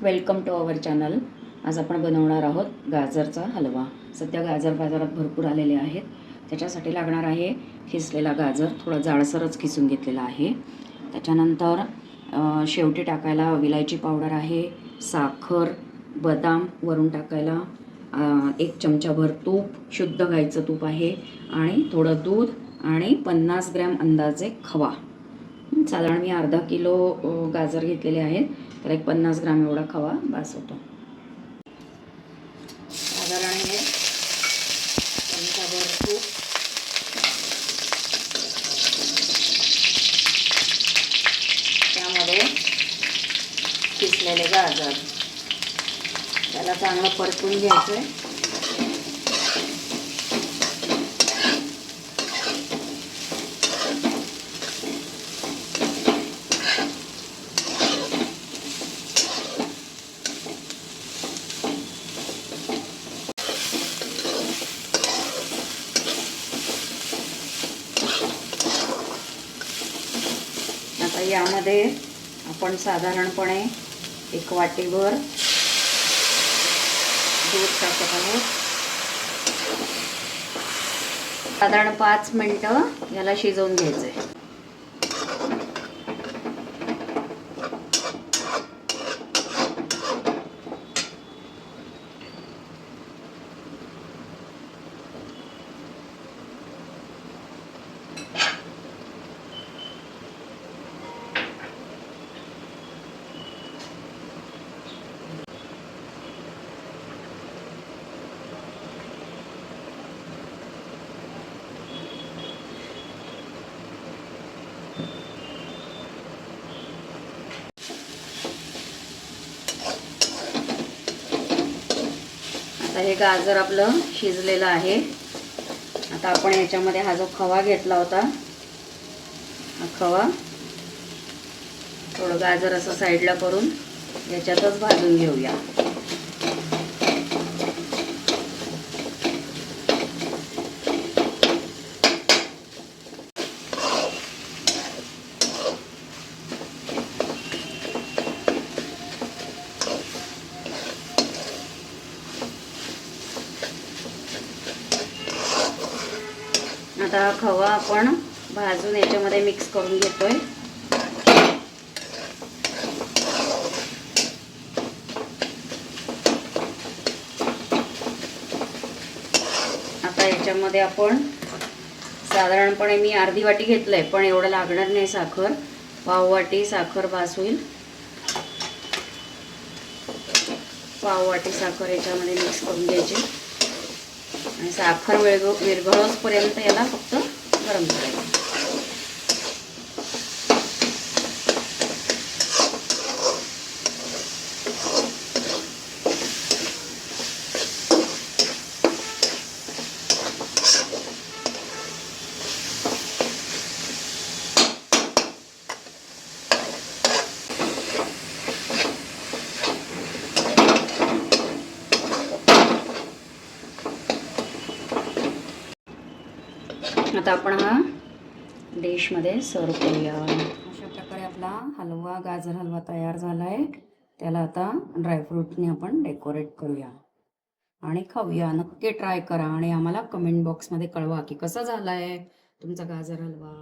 Welcome to our channel. आज आपण बनवणार आहोत गाजरचा हलवा। सध्या गाजर बाजारात भरपूर आलेले आहेत, त्याच्यासाठी लागणार आहे खिसलेला गाजर, थोडा जाडसरच खिसून घेतलेला आहे। त्याच्यानंतर शेवटी टाकायला विलायची पावडर आहे, साखर, बदाम वरून टाकायला 1 चमचाभर तूप, शुद्ध गाईचं तूप आहे आणि थोडं दूध आणि 50 ग्रॅम अंदाजे खवा। साधारण मी अर्धा किलो गाजर घेतलेले आहेत, तर एक 50 ग्रॅम एवढा खवा बास होतो। साधारण हे चमचाभर तूप, त्यामध्ये किसलेले गाजर, त्याला चांगलं परतून घ्यायचं आहे। आता यामध्ये आपण साधारणपणे 1 वाटीभर दूध टाकत आहोत। साधारण 5 मिनिटं याला शिजवून घ्यायचं आहे। आता हे गाजर आपलं शिजलेलं आहे। आता आपण याच्यामध्ये हा जो खवा घेतला होता, हा खवा थोडं गाजर असं साईडला करून याच्यातच भाजून घेऊया। आता हा खवा आपण भाजून याच्यामध्ये मिक्स करून घेतोय। आता याच्यामध्ये आपण साधारणपणे मी अर्धी वाटी घेतलंय, पण एवढं लागणार नाही साखर, पाव वाटी साखर बास होईल। पाव वाटी साखर याच्यामध्ये मिक्स करून घ्यायची आणि साखर विरघळोपर्यंत याला फक्त गरम करायचं। आता आपण हा डिशमध्ये सर्व करूया। अशा प्रकारे आपला हलवा, गाजर हलवा तयार झाला आहे। त्याला आता ड्रायफ्रूटने आपण डेकोरेट करूया आणि खाऊया। नक्की ट्राय करा आणि आम्हाला कमेंट बॉक्समध्ये कळवा की कसा झाला आहे तुमचा गाजर हलवा।